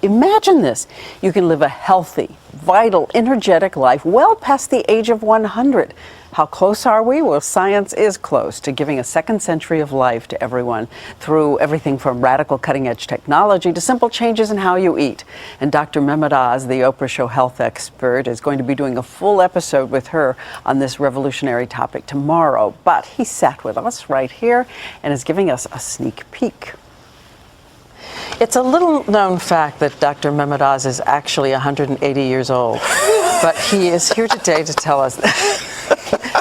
Imagine this. You can live a healthy, vital, energetic life well past the age of 100. How close are we? Well, science is close to giving a second century of life to everyone through everything from radical cutting-edge technology to simple changes in how you eat. And Dr. Mehmet Oz, the Oprah Show health expert, is going to be doing a full episode with her on this revolutionary topic tomorrow. But he sat with us right here and is giving us a sneak peek. It's a little-known fact that Dr. Mehmet Oz is actually 180 years old, but he is here today to tell us that.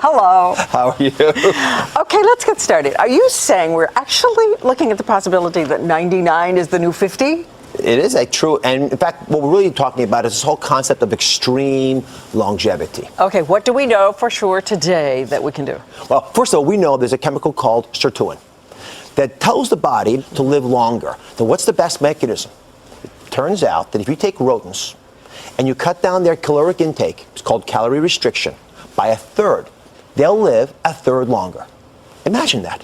Hello. How are you? Okay, let's get started. Are you saying we're actually looking at the possibility that 99 is the new 50? It is a true, and in fact, what we're really talking about is this whole concept of extreme longevity. Okay, what do we know for sure today that we can do? Well, first of all, we know there's a chemical called sirtuin that tells the body to live longer. Then what's the best mechanism? It turns out that if you take rodents and you cut down their caloric intake, it's called calorie restriction, by a third, they'll live a third longer. Imagine that.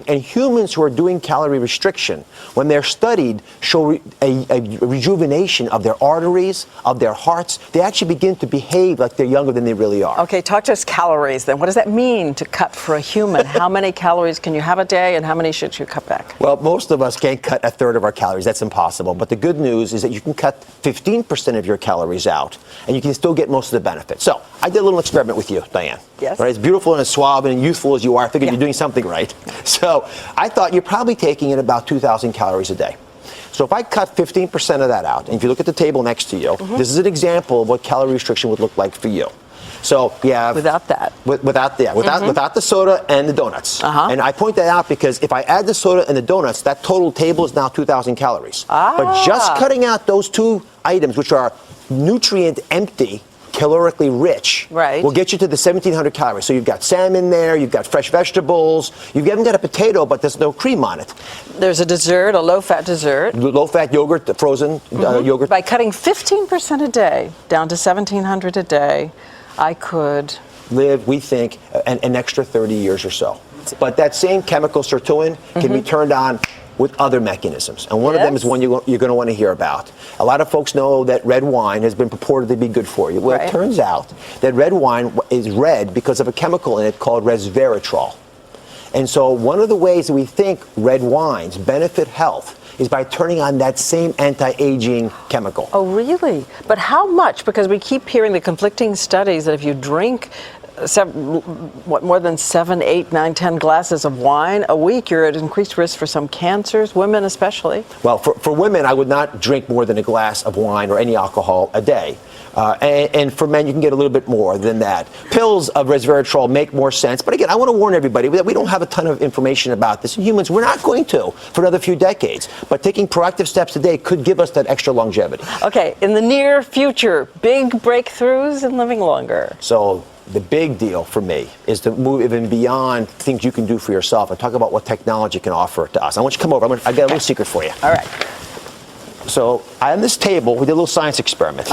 And humans who are doing calorie restriction, when they're studied, show a rejuvenation of their arteries, of their hearts. They actually begin to behave like they're younger than they really are. Okay, talk to us calories then. What does that mean to cut for a human? How many calories can you have a day and how many should you cut back? Well, most of us can't cut a third of our calories. That's impossible. But the good news is that you can cut 15% of your calories out and you can still get most of the benefits. So I did a little experiment with you, Diane. Yes. Right? As beautiful and as suave and youthful as you are, I figured you're doing something right. So I thought you're probably taking in about 2,000 calories a day. So if I cut 15% of that out, and if you look at the table next to you, this is an example of what calorie restriction would look like for you. So you have without that, without the soda and the donuts. And I point that out because if I add the soda and the donuts, that total table is now 2,000 calories. But just cutting out those two items, which are nutrient empty, calorically rich, will get you to the 1,700 calories. So you've got salmon there, you've got fresh vegetables, you haven't got a potato, but there's no cream on it. There's a dessert, a low-fat dessert. Low-fat yogurt, the frozen yogurt. By cutting 15% a day down to 1,700 a day, I could live, we think, an extra 30 years or so. But that same chemical sirtuin can be turned on with other mechanisms. And one of them is one you're going to want to hear about. A lot of folks know that red wine has been purported to be good for you. Well, it turns out that red wine is red because of a chemical in it called resveratrol. And so one of the ways that we think red wines benefit health is by turning on that same anti-aging chemical. Oh, really? But how much? Because we keep hearing the conflicting studies that if you drink more than 7, 8, 9, 10 glasses of wine a week, you're at increased risk for some cancers, women especially. Well, for women, I would not drink more than a glass of wine or any alcohol a day. And for men, you can get a little bit more than that. Pills of resveratrol make more sense. But again, I want to warn everybody that we don't have a ton of information about this. In humans, we're not going to for another few decades. But taking proactive steps today could give us that extra longevity. Okay, in the near future, big breakthroughs in living longer. So the big deal for me is to move even beyond things you can do for yourself and talk about what technology can offer to us. I want you to come over. I got a little secret for you. All right. So on this table, we did a little science experiment.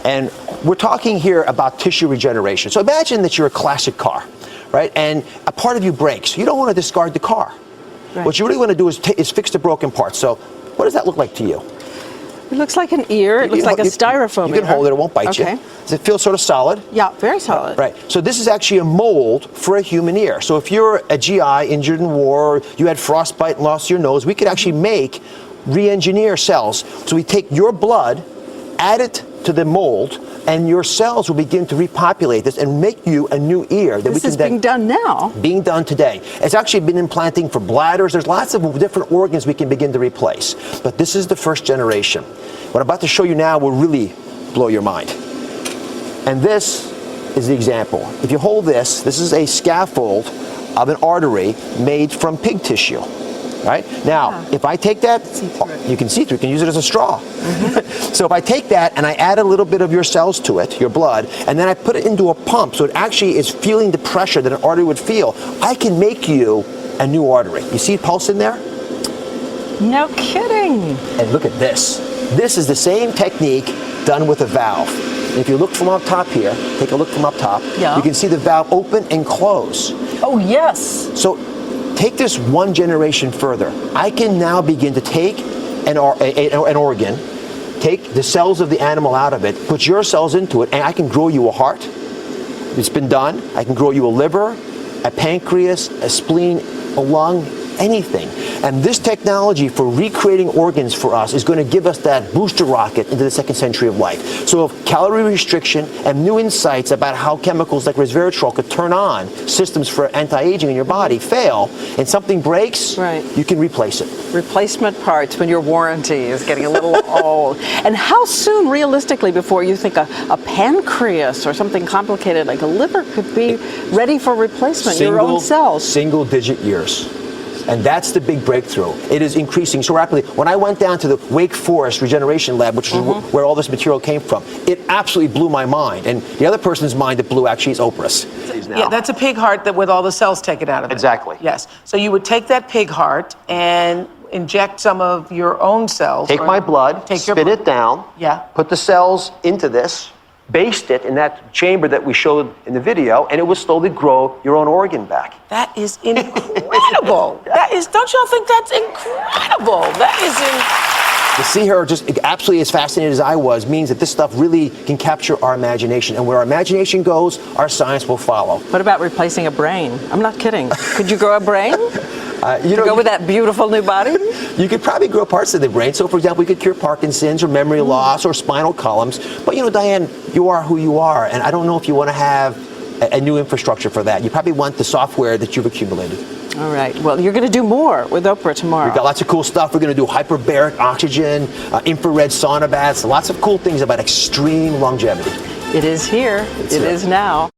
And we're talking here about tissue regeneration. So imagine that you're a classic car, right? And a part of you breaks. You don't want to discard the car. What you really want to do is fix the broken parts. So what does that look like to you? It looks like an ear. It looks like a styrofoam ear. You can hold it. It won't bite you. Does it feel sort of solid? Yeah, very solid. Right. So this is actually a mold for a human ear. So if you're a GI injured in war, you had frostbite and lost your nose, we could actually re-engineer cells. So we take your blood, add it to the mold, and your cells will begin to repopulate this and make you a new ear. This is being done now. Being done today. It's actually been implanting for bladders. There's lots of different organs we can begin to replace. But this is the first generation. What I'm about to show you now will really blow your mind. And this is the example. If you hold this, this is a scaffold of an artery made from pig tissue. Right? Now, if I take that, you can see through, you can use it as a straw. So if I take that and I add a little bit of your cells to it, your blood, and then I put it into a pump so it actually is feeling the pressure that an artery would feel, I can make you a new artery. You see pulse in there? No kidding. And look at this. This is the same technique done with a valve. And if you look from up top here, take a look from up top, you can see the valve open and close. Oh, yes. So take this one generation further. I can now begin to take an organ, take the cells of the animal out of it, put your cells into it, and I can grow you a heart. It's been done. I can grow you a liver, a pancreas, a spleen, a lung, anything. And this technology for recreating organs for us is going to give us that booster rocket into the second century of life. So if calorie restriction and new insights about how chemicals like resveratrol could turn on systems for anti-aging in your body fail, and something breaks, you can replace it. Replacement parts when your warranty is getting a little old. And how soon, realistically, before you think a pancreas or something complicated like a liver could be ready for replacement, your own cells? Single-digit years. And that's the big breakthrough. It is increasing so rapidly. When I went down to the Wake Forest Regeneration Lab, which is where all this material came from, it absolutely blew my mind. And the other person's mind that blew actually is Oprah's. Yeah, that's a pig heart that with all the cells taken out of it. Exactly. Yes. So you would take that pig heart and inject some of your own cells. Take my blood, spit it down, put the cells into this, baste it in that chamber that we showed in the video, and it will slowly grow your own organ back. That is incredible. Don't y'all think that's incredible? To see her just absolutely as fascinated as I was means that this stuff really can capture our imagination. And where our imagination goes, our science will follow. What about replacing a brain? I'm not kidding. Could you grow a brain? Go with that beautiful new body? You could probably grow parts of the brain. So, for example, we could cure Parkinson's or memory loss or spinal columns. But, Diane, you are who you are. And I don't know if you want to have a new infrastructure for that. You probably want the software that you've accumulated. All right. Well, you're going to do more with Oprah tomorrow. We've got lots of cool stuff. We're going to do hyperbaric oxygen, infrared sauna baths, lots of cool things about extreme longevity. It is here. It is now.